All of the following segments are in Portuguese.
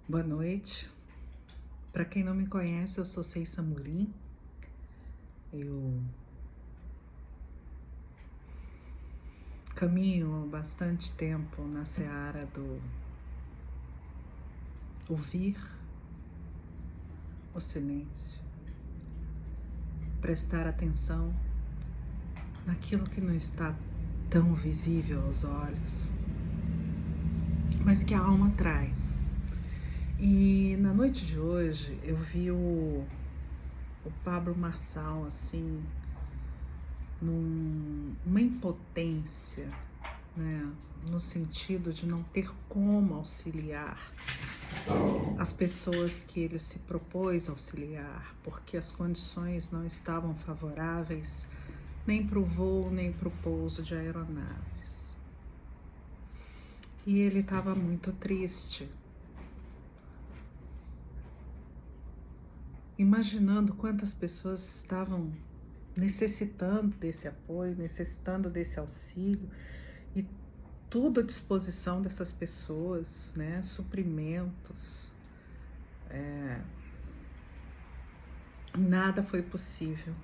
Boa noite. Para quem não me conhece, eu sou Ceissa Amorim. Eu caminho há bastante tempo na seara do ouvir o silêncio, prestar atenção naquilo que não está tão visível aos olhos, mas que a alma traz. E na noite de hoje eu vi o Pablo Marçal assim, numa impotência, né, no sentido de não ter como auxiliar as pessoas que ele se propôs auxiliar, porque as condições não estavam favoráveis nem para o voo, nem para o pouso de aeronaves. E ele estava muito triste, imaginando quantas pessoas estavam necessitando desse apoio, necessitando desse auxílio, e tudo à disposição dessas pessoas, né? Suprimentos. Nada foi possível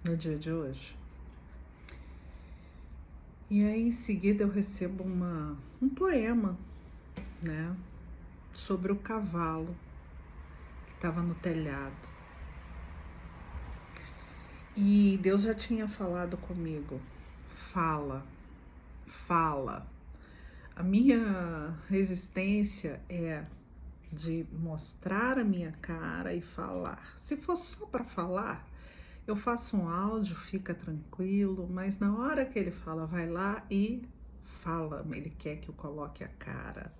no dia de hoje. E aí em seguida eu recebo um poema, né? Sobre o cavalo que estava no telhado. E Deus já tinha falado comigo. Fala. A minha resistência é de mostrar a minha cara e falar. Se for só para falar, eu faço um áudio, fica tranquilo, mas na hora que ele fala, vai lá e fala, ele quer que eu coloque a cara,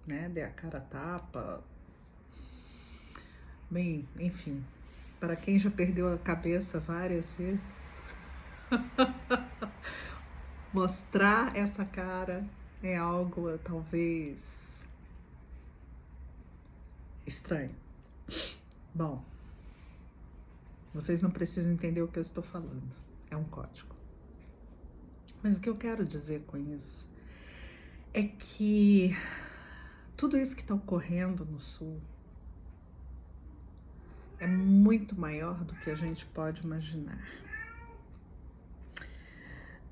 né? Dê a cara a tapa. Bem, enfim, para quem já perdeu a cabeça várias vezes, mostrar essa cara é algo talvez estranho. Bom, vocês não precisam entender o que eu estou falando, é um código. Mas o que eu quero dizer com isso é que tudo isso que está ocorrendo no Sul é muito maior do que a gente pode imaginar.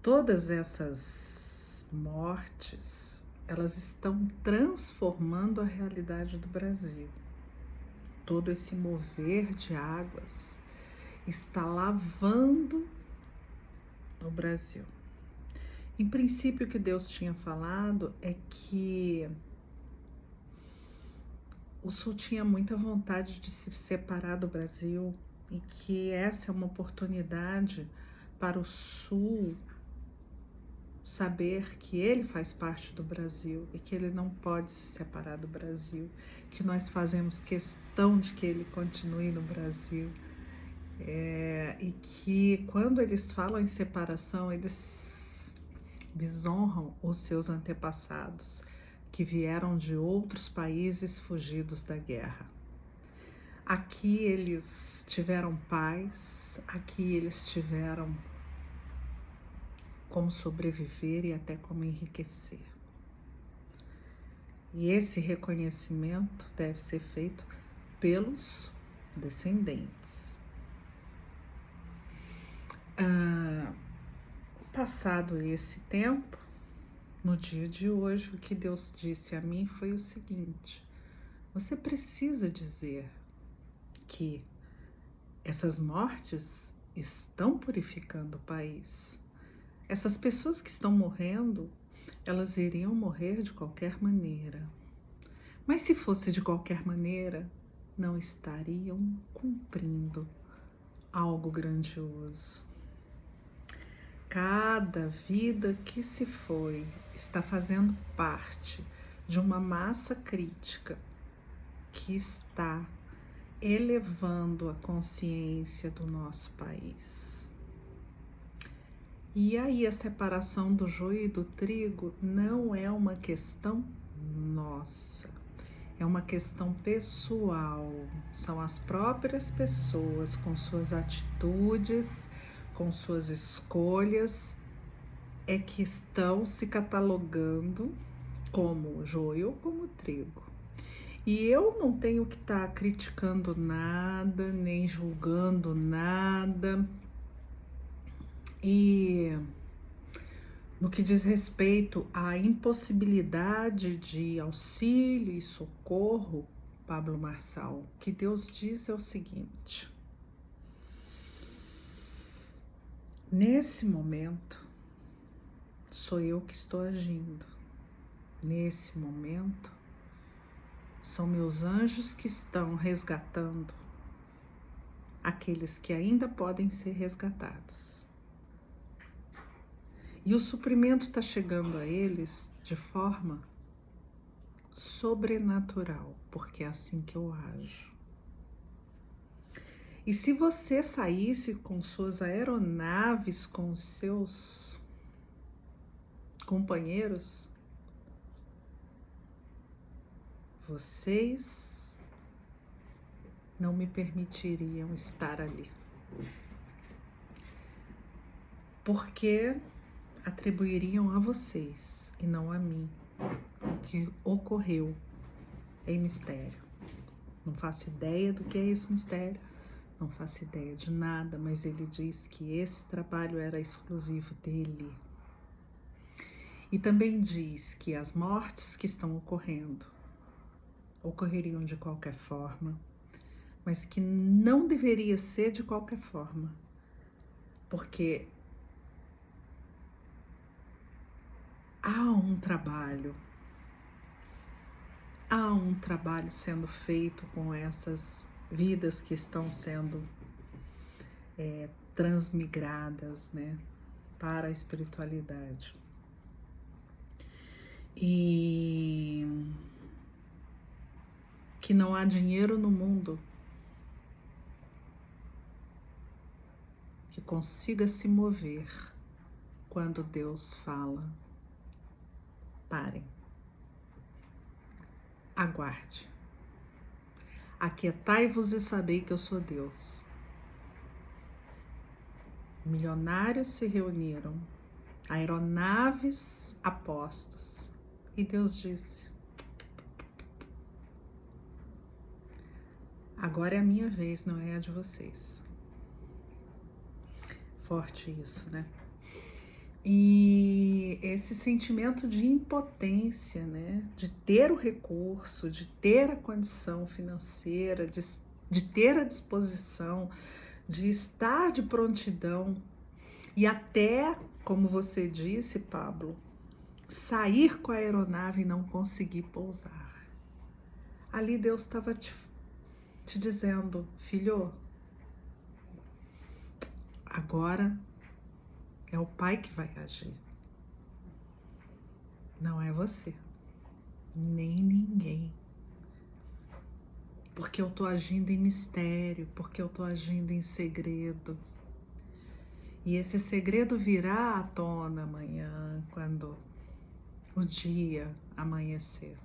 Todas essas mortes, elas estão transformando a realidade do Brasil. Todo esse mover de águas está lavando o Brasil. Em princípio, o que Deus tinha falado é que o Sul tinha muita vontade de se separar do Brasil e que essa é uma oportunidade para o Sul saber que ele faz parte do Brasil e que ele não pode se separar do Brasil, que nós fazemos questão de que ele continue no Brasil. E que quando eles falam em separação, eles desonram os seus antepassados, que vieram de outros países fugidos da guerra. Aqui eles tiveram paz, aqui eles tiveram como sobreviver e até como enriquecer. E esse reconhecimento deve ser feito pelos descendentes. Passado esse tempo, no dia de hoje, o que Deus disse a mim foi o seguinte: você precisa dizer que essas mortes estão purificando o país. Essas pessoas que estão morrendo, elas iriam morrer de qualquer maneira. Mas se fosse de qualquer maneira, não estariam cumprindo algo grandioso. Cada vida que se foi está fazendo parte de uma massa crítica que está elevando a consciência do nosso país. E aí a separação do joio e do trigo não é uma questão nossa, é uma questão pessoal. São as próprias pessoas com suas atitudes, com suas escolhas, é que estão se catalogando como joio ou como trigo. E eu não tenho que estar criticando nada, nem julgando nada. E no que diz respeito à impossibilidade de auxílio e socorro, Pablo Marçal, o que Deus diz é o seguinte: nesse momento, sou eu que estou agindo. Nesse momento, são meus anjos que estão resgatando aqueles que ainda podem ser resgatados. E o suprimento está chegando a eles de forma sobrenatural, porque é assim que eu ajo. E se você saísse com suas aeronaves, com os seus companheiros, vocês não me permitiriam estar ali. Porque atribuiriam a vocês e não a mim o que ocorreu em mistério. Não faço ideia do que é esse mistério, não faço ideia de nada, mas ele diz que esse trabalho era exclusivo dele. E também diz que as mortes que estão ocorrendo ocorreriam de qualquer forma, mas que não deveria ser de qualquer forma, porque há um trabalho sendo feito com essas vidas que estão sendo transmigradas, né, para a espiritualidade. E que não há dinheiro no mundo que consiga se mover quando Deus fala: parem, aguarde, aquietai-vos e sabei que eu sou Deus. Milionários se reuniram, aeronaves a postos, e Deus disse: agora é a minha vez, não é a de vocês. Forte isso, né? E esse sentimento de impotência, né? De ter o recurso, de ter a condição financeira, de ter a disposição, de estar de prontidão e até, como você disse, Pablo, sair com a aeronave e não conseguir pousar. Ali Deus estava te dizendo: filho, agora é o Pai que vai agir. Não é você, nem ninguém. Porque eu tô agindo em mistério, porque eu tô agindo em segredo. E esse segredo virá à tona amanhã, quando o dia amanhecer.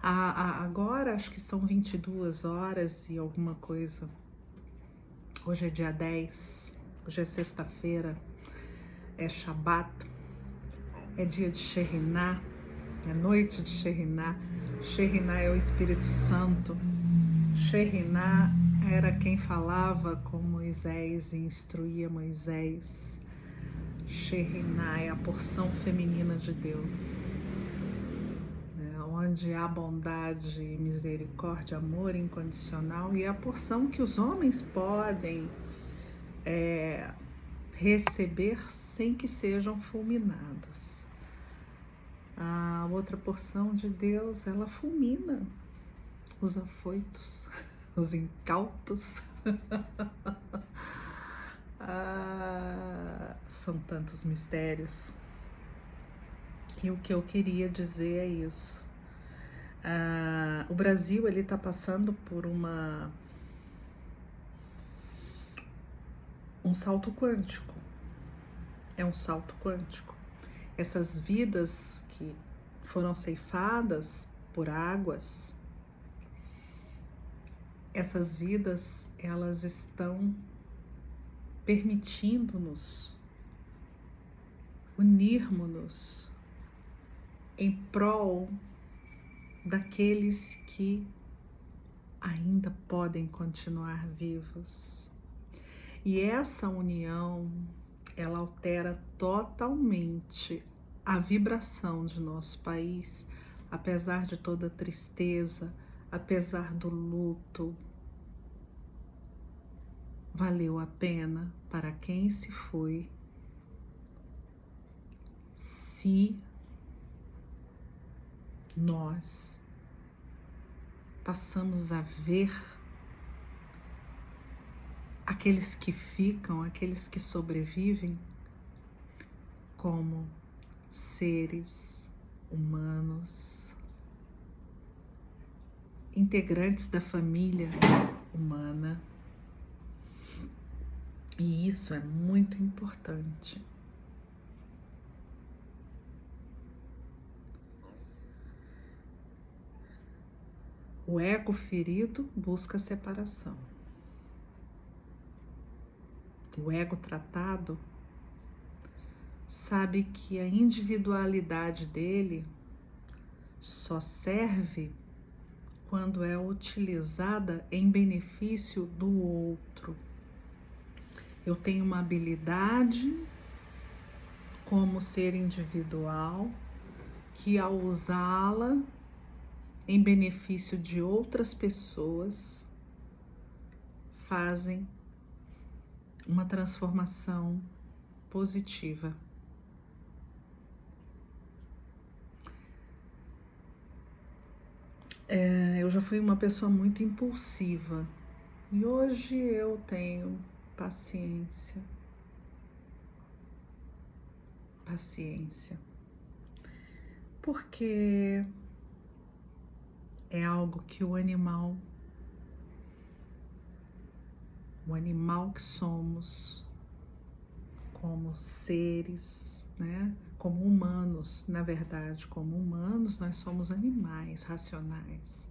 Agora acho que são 22 horas e alguma coisa. Hoje é dia 10, hoje é sexta-feira, é Shabat, é dia de Sheriná, é noite de Sheriná. Sheriná é o Espírito Santo. Sheriná era quem falava com Moisés e instruía Moisés. Sheriná é a porção feminina de Deus, né, onde há bondade, misericórdia, amor incondicional, e é a porção que os homens podem receber sem que sejam fulminados. A outra porção de Deus, ela fulmina os afoitos, os incautos. São tantos mistérios. E o que eu queria dizer é isso. O Brasil, ele está passando por um salto quântico. É um salto quântico. Essas vidas que foram ceifadas por águas, essas vidas, elas estão permitindo-nos unirmos-nos em prol daqueles que ainda podem continuar vivos. E essa união, ela altera totalmente a vibração de nosso país, apesar de toda a tristeza, apesar do luto. Valeu a pena para quem se foi, se nós passamos a ver aqueles que ficam, aqueles que sobrevivem, como seres humanos, integrantes da família humana. E isso é muito importante. O ego ferido busca separação. O ego tratado sabe que a individualidade dele só serve quando é utilizada em benefício do outro. Eu tenho uma habilidade como ser individual que, ao usá-la em benefício de outras pessoas, fazem uma transformação positiva. Eu já fui uma pessoa muito impulsiva e hoje eu tenho paciência. Porque é algo que o animal que somos, como seres, né? Como humanos, na verdade, como humanos, nós somos animais racionais.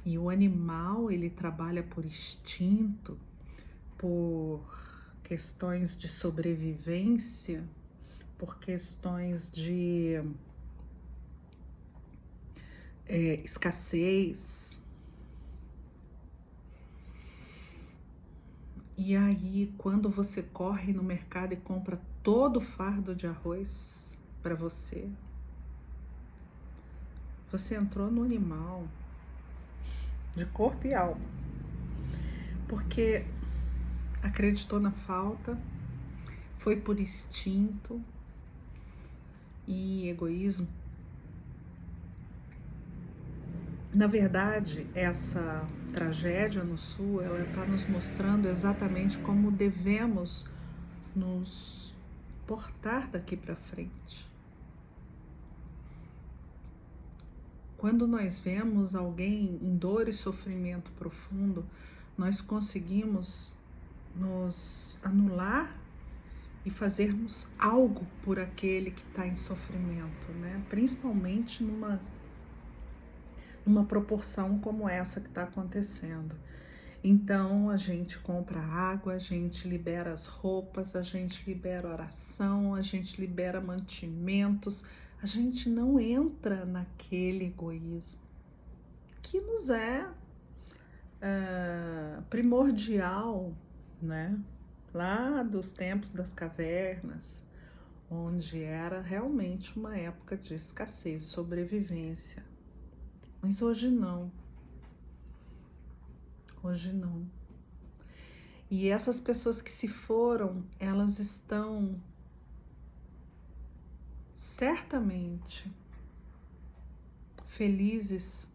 E o animal, ele trabalha por instinto, por questões de sobrevivência, por questões de escassez. E aí, quando você corre no mercado e compra todo o fardo de arroz para você, você entrou no animal, de corpo e alma, porque acreditou na falta, foi por instinto e egoísmo. Na verdade, essa tragédia no Sul, ela está nos mostrando exatamente como devemos nos portar daqui para frente. Quando nós vemos alguém em dor e sofrimento profundo, nós conseguimos nos anular e fazermos algo por aquele que está em sofrimento, né? Principalmente numa proporção como essa que está acontecendo. Então a gente compra água, a gente libera as roupas, a gente libera oração, a gente libera mantimentos, a gente não entra naquele egoísmo que nos é primordial, né? Lá dos tempos das cavernas, onde era realmente uma época de escassez e sobrevivência. Mas hoje não. Hoje não. E essas pessoas que se foram, elas estão certamente felizes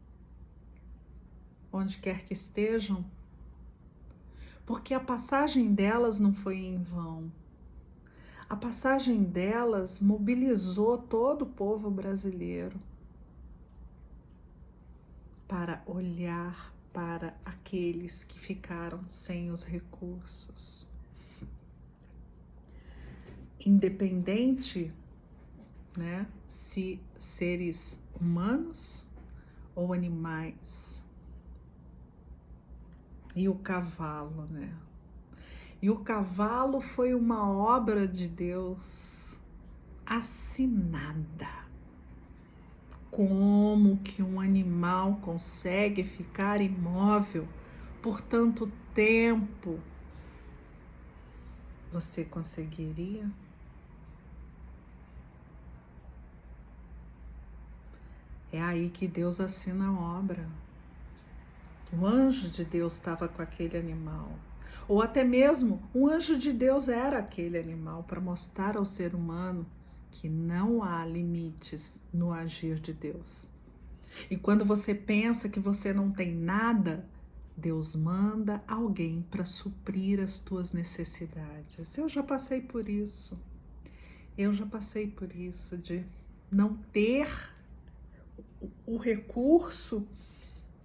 onde quer que estejam, porque a passagem delas não foi em vão. A passagem delas mobilizou todo o povo brasileiro para olhar para aqueles que ficaram sem os recursos. Independente, né, se seres humanos ou animais. E o cavalo, né? E o cavalo foi uma obra de Deus assinada. como que um animal consegue ficar imóvel por tanto tempo. Você conseguiria? É aí que Deus assina a obra. O anjo de Deus estava com aquele animal. Ou até mesmo um anjo de Deus era aquele animal para mostrar ao ser humano que não há limites no agir de Deus. E quando você pensa que você não tem nada, Deus manda alguém para suprir as tuas necessidades. Eu já passei por isso. Eu já passei por isso de não ter o recurso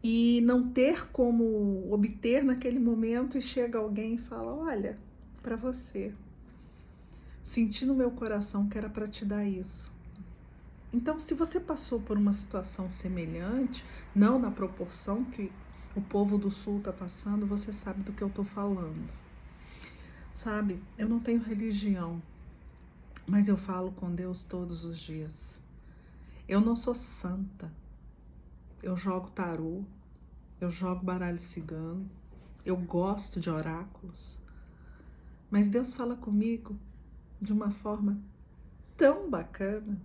e não ter como obter naquele momento, e chega alguém e fala: olha, para você, senti no meu coração que era para te dar isso. Então, se você passou por uma situação semelhante, não na proporção que o povo do Sul está passando, você sabe do que eu estou falando. Sabe, eu não tenho religião, mas eu falo com Deus todos os dias. Eu não sou santa. Eu jogo tarô, eu jogo baralho cigano, eu gosto de oráculos, mas Deus fala comigo de uma forma tão bacana.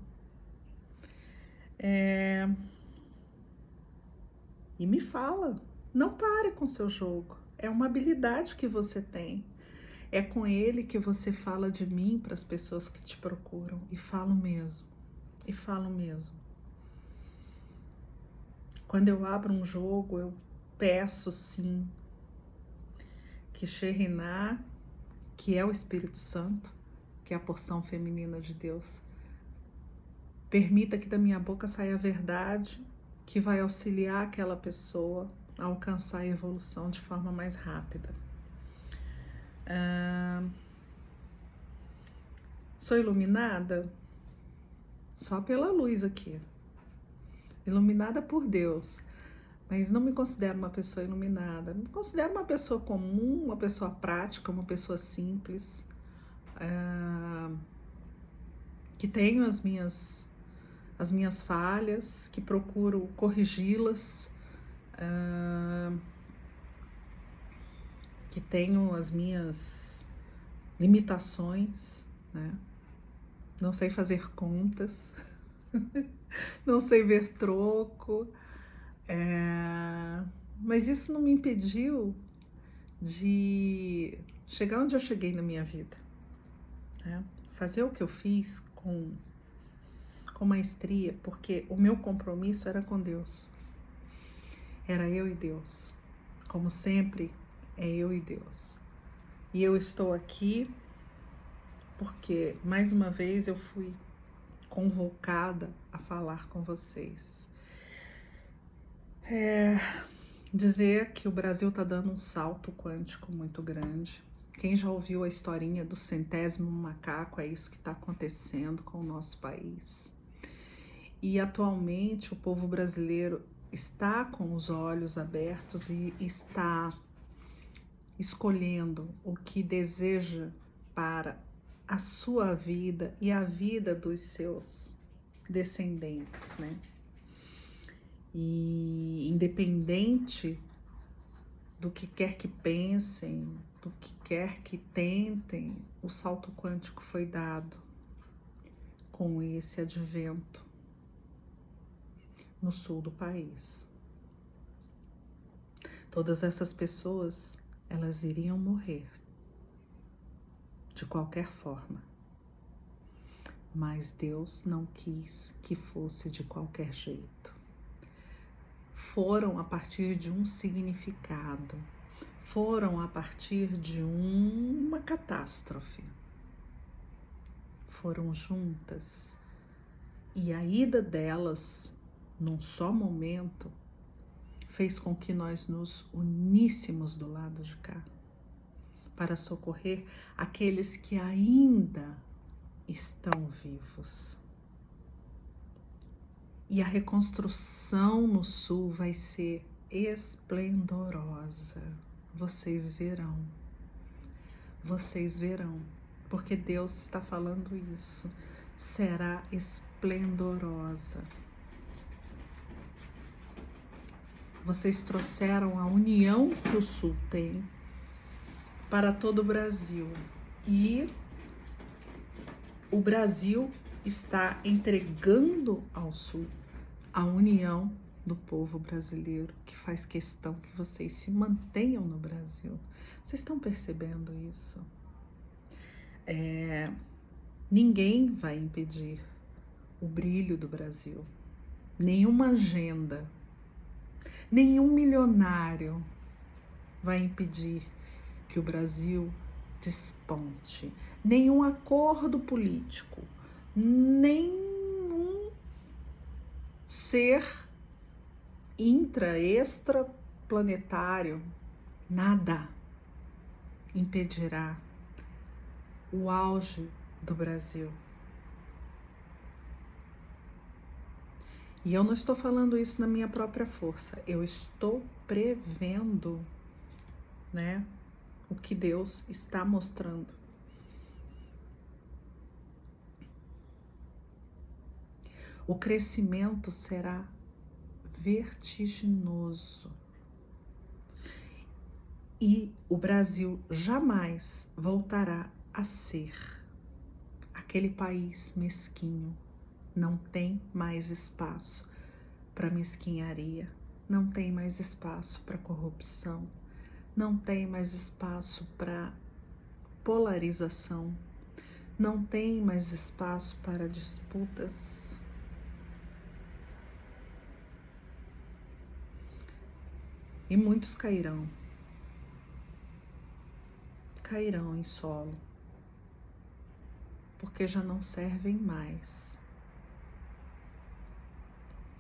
E me fala, não pare com seu jogo, é uma habilidade que você tem. É com ele que você fala de mim para as pessoas que te procuram, e falo mesmo, e falo mesmo. Quando eu abro um jogo, eu peço sim que Shekhinah, que é o Espírito Santo, que é a porção feminina de Deus, permita que da minha boca saia a verdade que vai auxiliar aquela pessoa a alcançar a evolução de forma mais rápida. Sou iluminada? Só pela luz aqui. Iluminada por Deus. Mas não me considero uma pessoa iluminada. Me considero uma pessoa comum, uma pessoa prática, uma pessoa simples, que tenho as minhas falhas, que procuro corrigi-las, que tenho as minhas limitações, né? Não sei fazer contas, não sei ver troco, mas isso não me impediu de chegar onde eu cheguei na minha vida, né? Fazer o que eu fiz com maestria, porque o meu compromisso era com Deus. Era eu e Deus. Como sempre, é eu e Deus. E eu estou aqui porque, mais uma vez, eu fui convocada a falar com vocês. Dizer que o Brasil está dando um salto quântico muito grande. Quem já ouviu a historinha do 100º macaco, é isso que está acontecendo com o nosso país. E atualmente o povo brasileiro está com os olhos abertos e está escolhendo o que deseja para a sua vida e a vida dos seus descendentes, né? E independente do que quer que pensem, do que quer que tentem, o salto quântico foi dado com esse advento no sul do país. Todas essas pessoas, elas iriam morrer de qualquer forma, mas Deus não quis que fosse de qualquer jeito. Foram a partir de um significado, foram a partir de uma catástrofe, foram juntas, e a ida delas num só momento fez com que nós nos uníssemos do lado de cá para socorrer aqueles que ainda estão vivos. E a reconstrução no sul vai ser esplendorosa. Vocês verão, porque Deus está falando isso. Será esplendorosa. vocês trouxeram a união que o Sul tem para todo o Brasil. E o Brasil está entregando ao Sul a união do povo brasileiro, que faz questão que vocês se mantenham no Brasil. Vocês estão percebendo isso? Ninguém vai impedir o brilho do Brasil. Nenhuma agenda, nenhum milionário vai impedir que o Brasil desponte. Nenhum acordo político, nenhum ser extraplanetário, nada impedirá o auge do Brasil. E eu não estou falando isso na minha própria força, eu estou prevendo, né, o que Deus está mostrando. O crescimento será vertiginoso. E o Brasil jamais voltará a ser aquele país mesquinho. Não tem mais espaço para mesquinharia, não tem mais espaço para corrupção, não tem mais espaço para polarização, não tem mais espaço para disputas. E muitos cairão em solo, porque já não servem mais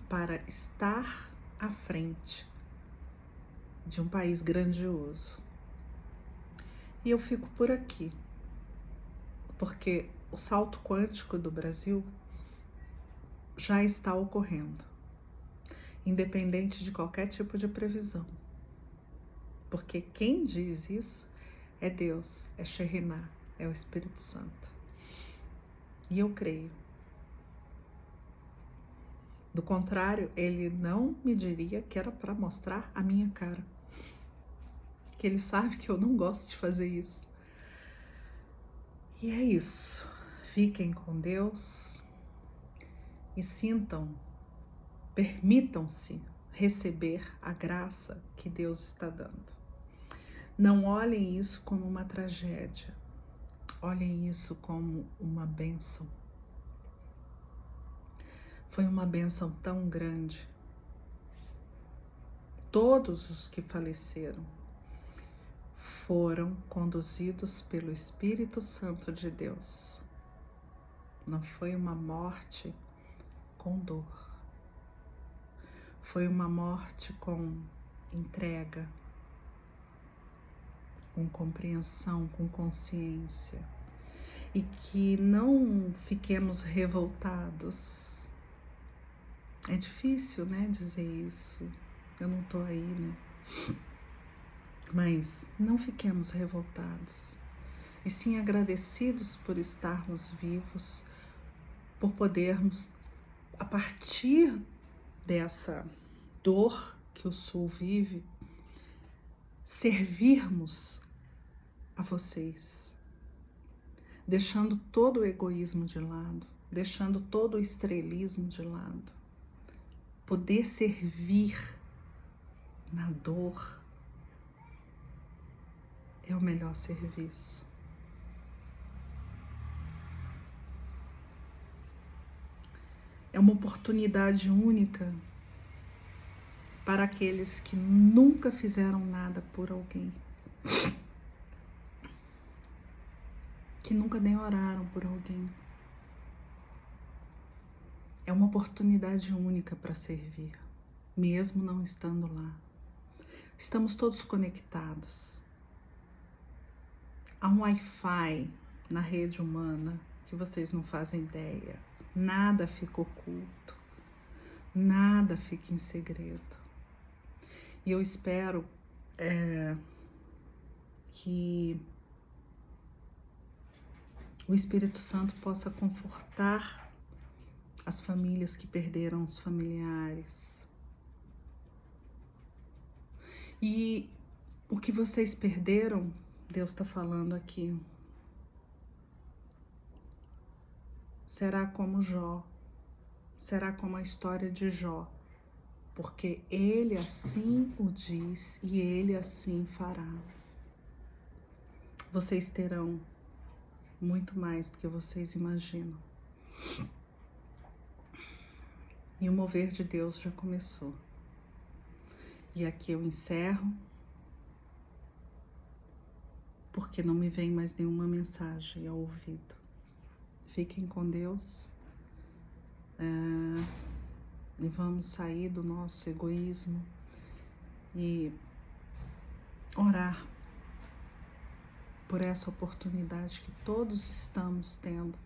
para estar à frente de um país grandioso. E eu fico por aqui, porque o salto quântico do Brasil já está ocorrendo, independente de qualquer tipo de previsão. Porque quem diz isso é Deus, é Shekhinah, é o Espírito Santo. E eu creio. Do contrário, ele não me diria que era para mostrar a minha cara. Que ele sabe que eu não gosto de fazer isso. E é isso. Fiquem com Deus e permitam-se receber a graça que Deus está dando. Não olhem isso como uma tragédia. Olhem isso como uma bênção. Foi uma bênção tão grande. Todos os que faleceram foram conduzidos pelo Espírito Santo de Deus. Não foi uma morte com dor. Foi uma morte com entrega, com compreensão, com consciência. E que não fiquemos revoltados. É difícil, né, dizer isso. Eu não tô aí, né? Mas não fiquemos revoltados. E sim agradecidos por estarmos vivos, por podermos, a partir dessa dor que o Sul vive, servirmos a vocês, deixando todo o egoísmo de lado, deixando todo o estrelismo de lado. Poder servir na dor é o melhor serviço. É uma oportunidade única para aqueles que nunca fizeram nada por alguém, que nunca nem oraram por alguém. É uma oportunidade única para servir, mesmo não estando lá. Estamos todos conectados. Há um Wi-Fi na rede humana que vocês não fazem ideia. Nada fica oculto, nada fica em segredo. E eu espero que o Espírito Santo possa confortar as famílias que perderam os familiares, E o que vocês perderam, Deus está falando aqui, será como Jó, será como a história de Jó, porque ele assim o diz e ele assim fará. Vocês terão muito mais do que vocês imaginam. E o mover de Deus já começou. E aqui eu encerro, porque não me vem mais nenhuma mensagem ao ouvido. Fiquem com Deus. E vamos sair do nosso egoísmo e orar por essa oportunidade que todos estamos tendo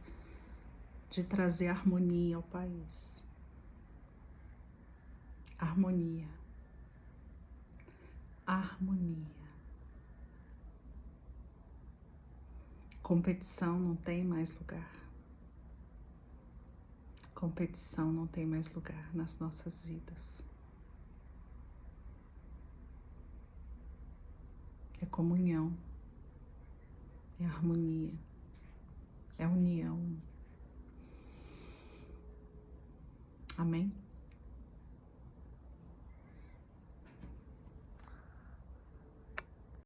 de trazer harmonia ao país. Harmonia. Harmonia. Competição não tem mais lugar. Competição não tem mais lugar nas nossas vidas. É comunhão, é harmonia, é união. Amém?